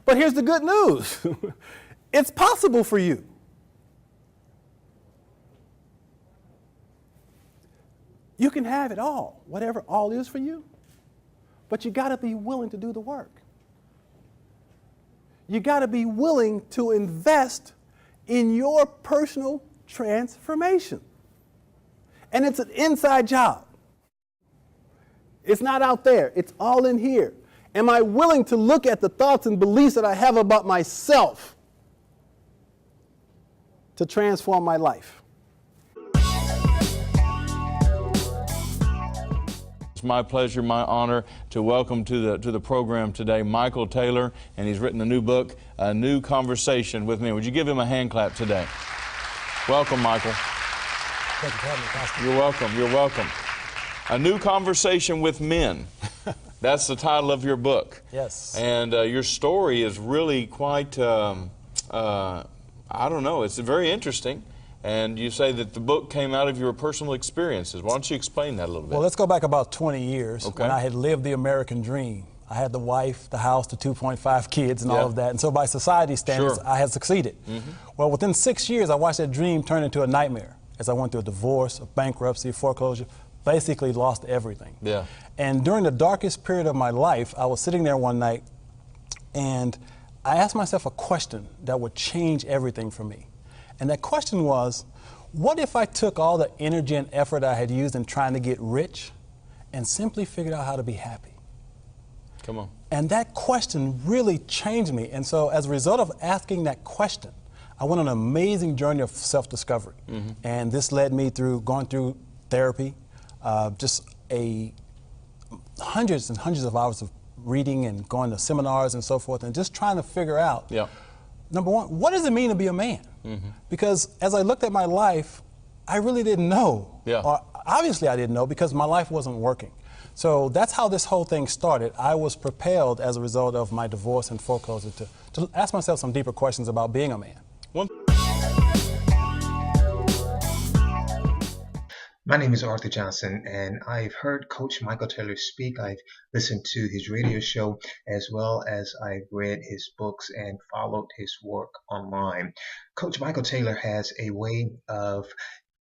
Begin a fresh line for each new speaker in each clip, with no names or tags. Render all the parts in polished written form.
But here's the good news. It's possible for you. You can have it all, whatever all is for you. But you got to be willing to do the work. You got to be willing to invest in your personal transformation. And it's an inside job. It's not out there. It's all in here. Am I willing to look at the thoughts and beliefs that I have about myself to transform my life?
It's my pleasure, my honor to welcome to the program today Michael Taylor, and he's written a new book, A New Conversation with Men. Would you give him a hand clap today? Welcome, Michael.
Thank you for having me, Pastor.
You're welcome. You're welcome. A New Conversation with Men. That's the title of your book.
Yes.
And your story is really quite, I don't know, it's very interesting. And you say that the book came out of your personal experiences. Why don't you explain that a little bit?
Well, let's go back about 20 years
Okay.
when I had lived the American dream. I had the wife, the house, the 2.5 kids, and all of that. And so by society standards,
Sure.
I had succeeded. Well, within 6 years, I watched that dream turn into a nightmare as I went through a divorce, a bankruptcy, foreclosure, basically lost everything.
Yeah.
And during the darkest period of my life, I was sitting there one night and I asked myself a question that would change everything for me. And that question was, what if I took all the energy and effort I had used in trying to get rich and simply figured out how to be happy?
Come on.
And that question really changed me. And so as a result of asking that question, I went on an amazing journey of self-discovery. And this led me through going through therapy, hundreds and hundreds of hours of reading and going to seminars and so forth, and just trying to figure out, number one, what does it mean to be a man? Because as I looked at my life, I really didn't know. Or obviously I didn't know because my life wasn't working. So that's how this whole thing started. I was propelled as a result of my divorce and foreclosure to ask myself some deeper questions about being a man.
My name is Arthur Johnson, and I've heard Coach Michael Taylor speak. I've listened to his radio show, as well as I've read his books and followed his work online. Coach Michael Taylor has a way of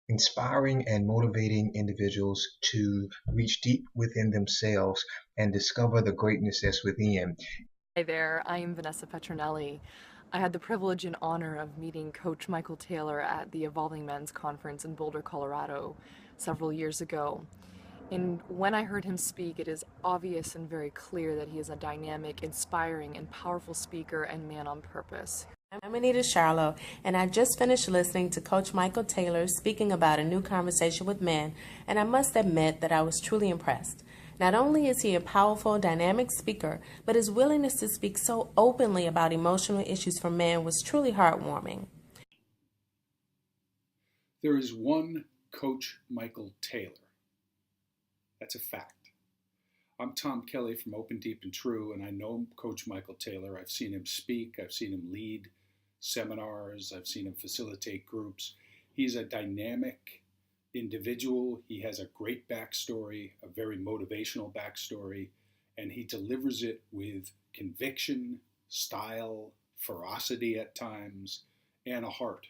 inspiring and motivating individuals to reach deep within themselves and discover the greatness that's within.
Hi there, I am Vanessa Petronelli. I had the privilege and honor of meeting Coach Michael Taylor at the Evolving Men's Conference in Boulder, Colorado several years ago. And when I heard him speak, it is obvious and very clear that he is a dynamic, inspiring, and powerful speaker and man on purpose.
I'm Anita Charlo, and I just finished listening to Coach Michael Taylor speaking about A New Conversation with Men, and I must admit that I was truly impressed. Not only is he a powerful, dynamic speaker, but his willingness to speak so openly about emotional issues for men was truly heartwarming.
There is one Coach Michael Taylor. That's a fact. I'm Tom Kelly from Open, Deep, and True, and I know Coach Michael Taylor. I've seen him speak. I've seen him lead seminars. I've seen him facilitate groups. He's a dynamic individual. He has a great backstory, a very motivational backstory, and he delivers it with conviction, style, ferocity at times, and a heart.